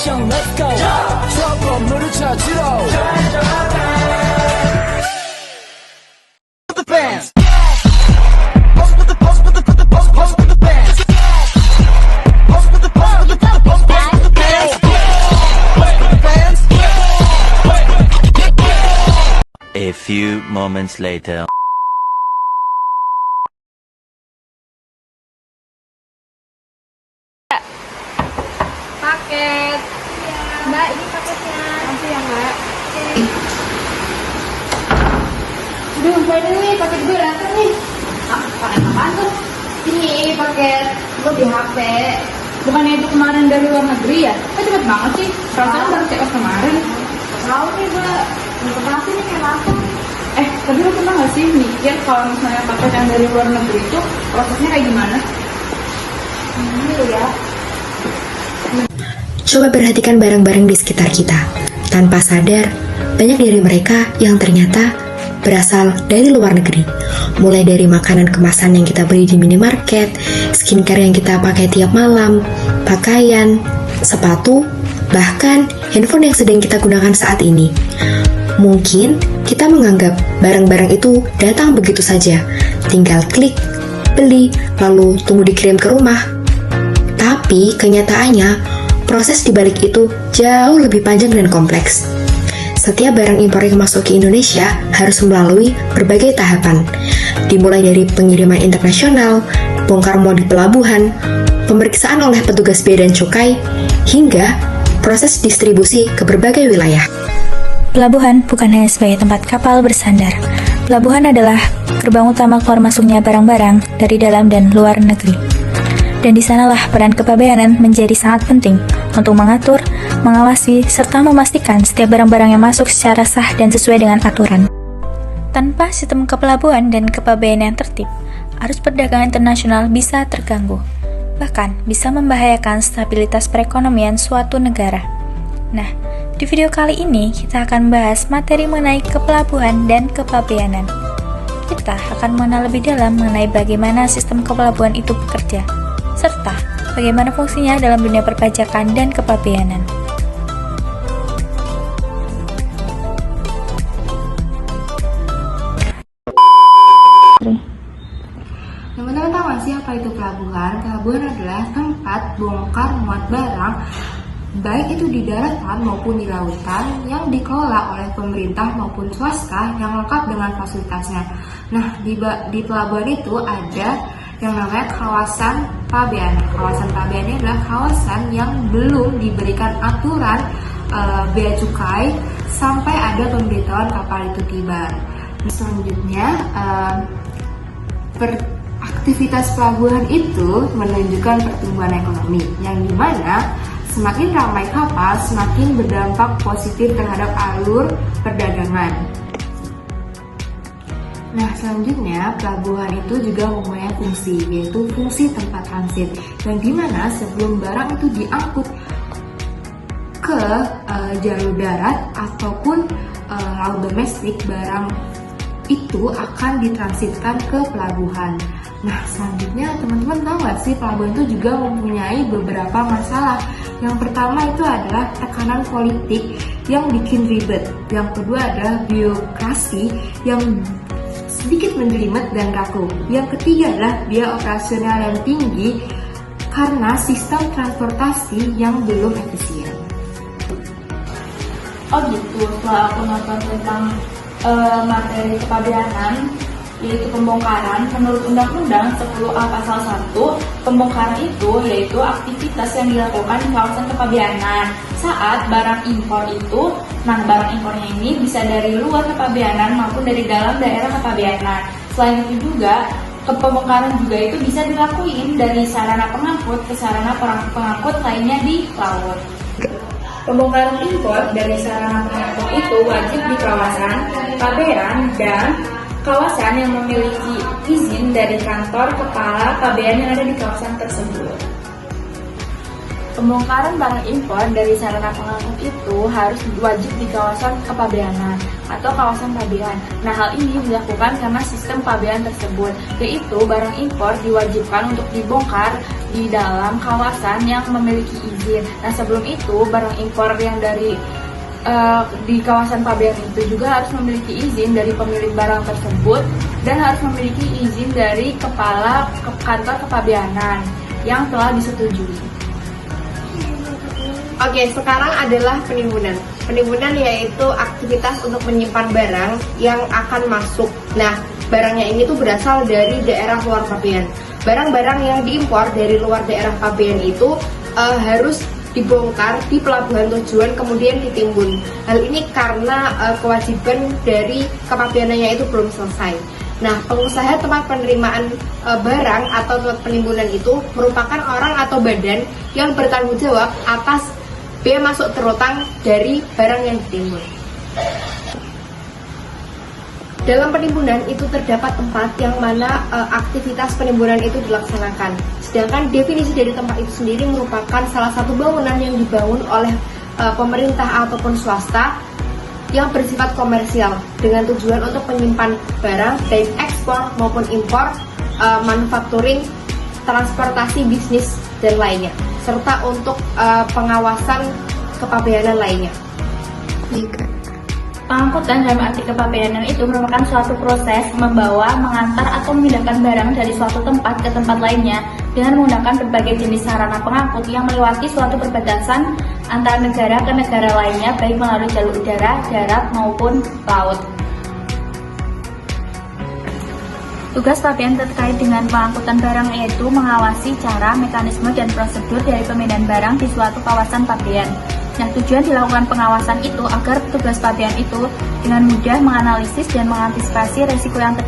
미션 let's go 저 건물을 찾으러 Put the bands Put the bands Put the bands A few moments later. Paket. Mbak, ini paketnya. Makasih ya, Mbak. Aduh, Mbak, ini paket gue datang nih. Paket apaan tuh? Ini paket gue di HP. Bukannya itu kemarin dari luar negeri ya? Kok cepet banget sih? Perasaan baru check out kemarin. Tahu nih, Mbak. Informasi nih kayak apa? Tapi lo pernah gak sih mikir kalau misalnya paket yang dari luar negeri itu prosesnya kayak gimana? Ini ya. Coba perhatikan barang-barang di sekitar kita. Tanpa sadar, banyak dari mereka yang ternyata berasal dari luar negeri. Mulai dari makanan kemasan yang kita beli di minimarket, skincare yang kita pakai tiap malam, pakaian, sepatu, bahkan handphone yang sedang kita gunakan saat ini. Mungkin kita menganggap barang-barang itu datang begitu saja, tinggal klik, beli, lalu tunggu dikirim ke rumah. Tapi kenyataannya, proses dibalik itu jauh lebih panjang dan kompleks. Setiap barang impor yang masuk ke Indonesia harus melalui berbagai tahapan, dimulai dari pengiriman internasional, bongkar muat di pelabuhan, pemeriksaan oleh petugas bea dan cukai, hingga proses distribusi ke berbagai wilayah. Pelabuhan bukan hanya sebagai tempat kapal bersandar. Pelabuhan adalah gerbang utama keluar masuknya barang-barang dari dalam dan luar negeri. Dan di sanalah peran kepabeanan menjadi sangat penting untuk mengatur, mengawasi, serta memastikan setiap barang-barang yang masuk secara sah dan sesuai dengan aturan. Tanpa sistem kepelabuhan dan kepabeanan yang tertib, arus perdagangan internasional bisa terganggu, bahkan bisa membahayakan stabilitas perekonomian suatu negara. Nah, di video kali ini kita akan bahas materi mengenai kepelabuhan dan kepabeanan. Kita akan mengenal lebih dalam mengenai bagaimana sistem kepelabuhan itu bekerja, serta bagaimana fungsinya dalam dunia perpajakan dan kepabeanan. Teman-teman tahu nggak sih apa itu pelabuhan? Pelabuhan adalah tempat bongkar muat barang, baik itu di daratan maupun di lautan, yang dikelola oleh pemerintah maupun swasta yang lengkap dengan fasilitasnya. Nah, di pelabuhan itu ada yang namanya kawasan pabeanan. Kawasan pabeanan adalah kawasan yang belum diberikan aturan bea cukai sampai ada pemberitahuan kapal itu tiba. Selanjutnya, aktivitas pelabuhan itu menunjukkan pertumbuhan ekonomi, yang dimana semakin ramai kapal, semakin berdampak positif terhadap alur perdagangan. Nah, selanjutnya pelabuhan itu juga mempunyai fungsi, yaitu fungsi tempat transit, yang dimana sebelum barang itu diangkut ke jalur darat ataupun laut domestik, barang itu akan ditransitkan ke pelabuhan. Nah, selanjutnya teman-teman tahu nggak sih, pelabuhan itu juga mempunyai beberapa masalah. Yang pertama itu adalah tekanan politik yang bikin ribet. Yang kedua adalah birokrasi yang sedikit menjelimet dan kaku. Yang ketiga adalah biaya operasional yang tinggi karena sistem transportasi yang belum efisien. Oh gitu, setelah aku nonton tentang materi kepabeanan, yaitu pembongkaran, menurut Undang-Undang 10A Pasal 1, pembongkaran itu yaitu aktivitas yang dilakukan di kawasan kepabeanan saat barang impor itu. Nah, barang impornya ini bisa dari luar kepabeanan maupun dari dalam daerah kepabeanan. Selain itu juga, pembongkaran juga itu bisa dilakuin dari sarana pengangkut ke sarana pengangkut lainnya di laut. Pembongkaran impor dari sarana pengangkut itu wajib di kawasan pabean dan kawasan yang memiliki izin dari kantor kepala pabean yang ada di kawasan tersebut. Pembongkaran barang impor dari sarana pengangkut itu harus wajib di kawasan kepabeanan. atau kawasan pabean. Nah, hal ini dilakukan karena sistem pabean tersebut, yaitu barang impor diwajibkan untuk dibongkar di dalam kawasan yang memiliki izin. Nah, sebelum itu barang impor yang dari di kawasan pabean itu juga harus memiliki izin dari pemilik barang tersebut dan harus memiliki izin dari kepala kantor kepabeanan yang telah disetujui. Oke, sekarang adalah penimbunan. Penimbunan yaitu aktivitas untuk menyimpan barang yang akan masuk. Nah, barangnya ini tuh berasal dari daerah luar pabean. Barang-barang yang diimpor dari luar daerah pabean itu harus dibongkar di pelabuhan tujuan kemudian ditimbun. Hal ini karena kewajiban dari kepabeanannya itu belum selesai. Nah, pengusaha tempat penerimaan barang atau tempat penimbunan itu merupakan orang atau badan yang bertanggung jawab atas bea masuk terutang dari barang yang ditimbun. Dalam penimbunan itu terdapat tempat yang mana aktivitas penimbunan itu dilaksanakan. Sedangkan definisi dari tempat itu sendiri merupakan salah satu bangunan yang dibangun oleh pemerintah ataupun swasta yang bersifat komersial dengan tujuan untuk menyimpan barang baik ekspor maupun impor, manufacturing, transportasi bisnis dan lainnya, serta untuk pengawasan kepabeanan lainnya. Pengangkutan dalam arti kepabeanan itu merupakan suatu proses membawa, mengantar, atau memindahkan barang dari suatu tempat ke tempat lainnya dengan menggunakan berbagai jenis sarana pengangkut yang melewati suatu perbatasan antara negara ke negara lainnya, baik melalui jalur udara, darat, maupun laut. Tugas pabean terkait dengan pengangkutan barang yaitu mengawasi cara, mekanisme, dan prosedur dari pemindahan barang di suatu kawasan pabean. Nah, tujuan dilakukan pengawasan itu agar petugas pabean itu dengan mudah menganalisis dan mengantisipasi resiko yang